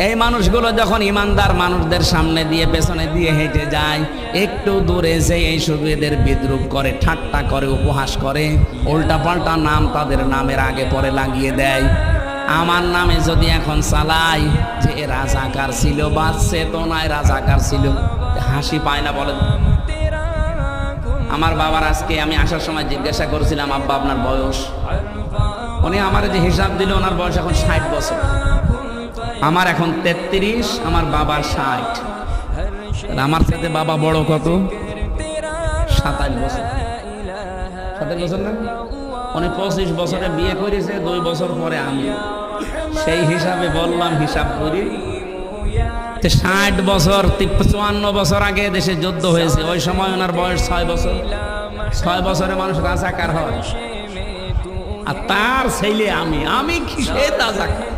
এই মানুষগুলো যখন ইমানদার মানুষদের সামনে দিয়ে পেছনে দিয়ে হেঁটে যায়, একটু দূরে এসে এই সুবিদের বিদ্রুপ করে, ঠাট্টা করে, উপহাস করে, উল্টাপাল্টা নাম তাদের নামের আগে পরে লাগিয়ে দেয়। আমার নামে যদি এখন চালাই যে এ রাজাকার ছিল বা চেতনায় রাজাকার ছিল, হাসি পায় না বলে? আমার বাবার আজকে আমি আসার সময় জিজ্ঞাসা করেছিলাম, আব্বা আপনার বয়স? উনি আমার যে হিসাব দিল, ওনার বয়স এখন 60 বছর। আমার এখন 33, আমার বাবার 60। আমার সাথে বাবা বড় কত? 27 বছর। 27 বছর না? উনি 25 বছরে বিয়ে করেছে, 2 বছর পরে আমি। সেই হিসাবে বললাম, হিসাব করি 60 বছর, 54 বছর আগে দেশে যুদ্ধ হয়েছে, ওই সময় ওনার বয়স 6 বছর। 6 বছরে মানুষ রাজাকার হয়, আর তার ছেলে আমি কিসে রাজাকার?